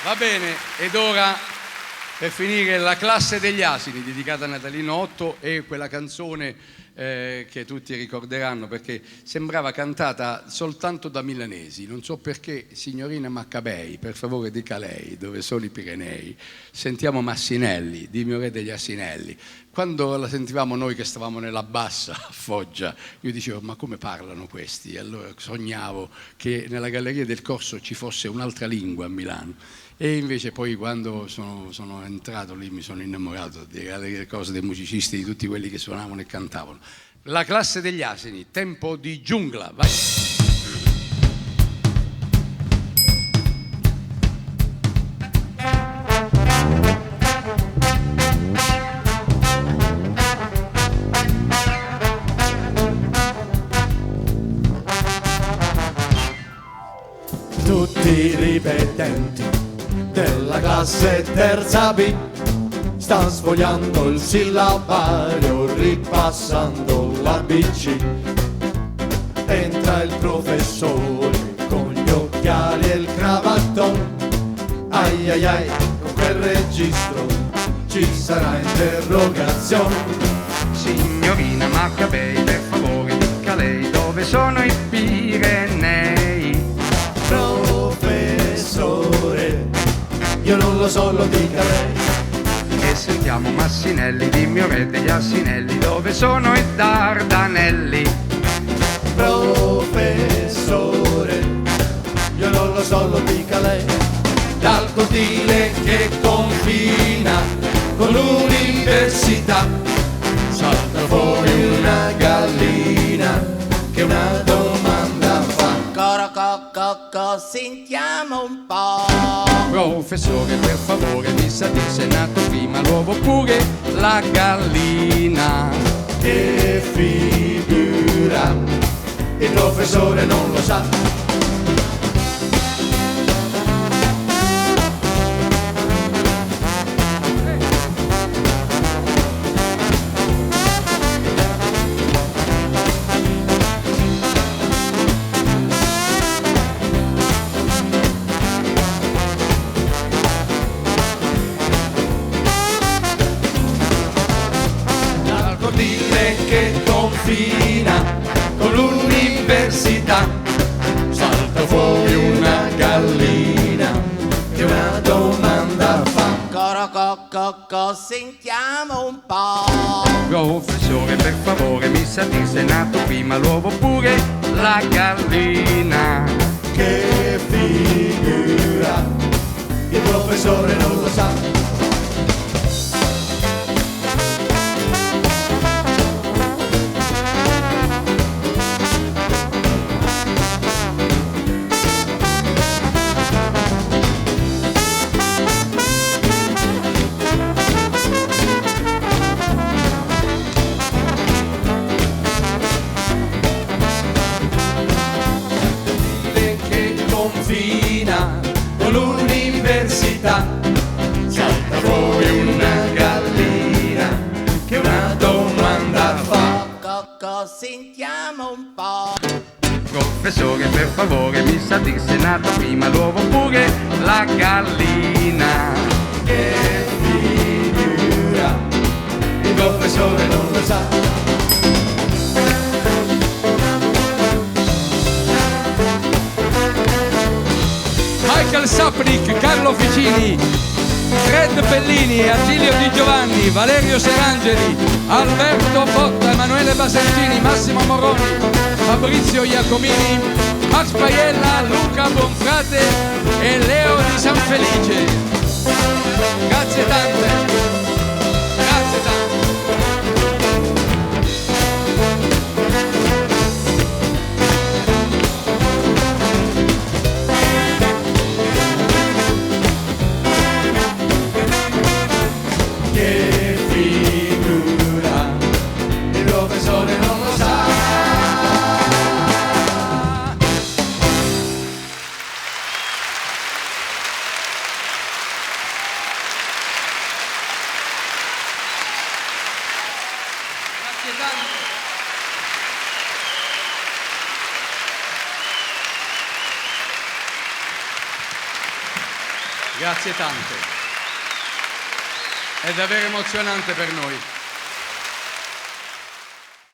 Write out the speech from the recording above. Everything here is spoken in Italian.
Va bene, ed ora per finire La classe degli asini, dedicata a Natalino Otto, e quella canzone che tutti ricorderanno perché sembrava cantata soltanto da milanesi. Non so perché, signorina Maccabei, per favore dica lei dove sono i Pirenei. Sentiamo Massinelli, di Mio Re degli Asinelli. Quando la sentivamo noi che stavamo nella bassa a Foggia, io dicevo ma come parlano questi? E allora sognavo che nella Galleria del Corso ci fosse un'altra lingua a Milano. E invece poi quando sono entrato lì mi sono innamorato delle cose, dei musicisti, di tutti quelli che suonavano e cantavano. La classe degli asini, Tempo di giungla, vai! Tutti i ripetenti della classe terza B sta sfogliando il sillabario, ripassando l'ABC. Entra il professore con gli occhiali e il cravattone. Ai ai ai, con quel registro ci sarà interrogazione. Signorina Maccabei, per favore dica lei dove sono i Pirenei. Professore, io non lo so, lo dica lei. E sentiamo Massinelli, di Mio Re degli Asinelli, dove sono i Dardanelli. Professore, io non lo so, lo dica lei. Dal cortile che confina con l'università salta fuori una gallina che una domanda fa. Corocococco, sentiamo un po'. Professore, per favore, mi sa di se è nato prima l'uovo oppure la gallina. Che figura, il professore non lo sa. Che confina con l'università salta fuori una gallina che una domanda fa. Corocococco, sentiamo un po'. Professore, per favore, mi sa di se è nato prima l'uovo oppure la gallina. Che figura, il professore non lo sa. Con l'università salta fuori una gallina che una domanda fa. Cocco, sentiamo un po'. Professore, per favore, mi sa di se è nato prima l'uovo oppure la gallina. Che figura, il professore non lo sa. Michael Sapnik, Carlo Ficini, Fred Bellini, Attilio Di Giovanni, Valerio Serangeli, Alberto Botta, Emanuele Basentini, Massimo Moroni, Fabrizio Iacomini, Max Paiella, Luca Bonfrate e Leo Di San Felice. Grazie tante. Grazie tante. Che figura, il professore non lo sa. Grazie tante. È davvero emozionante per noi.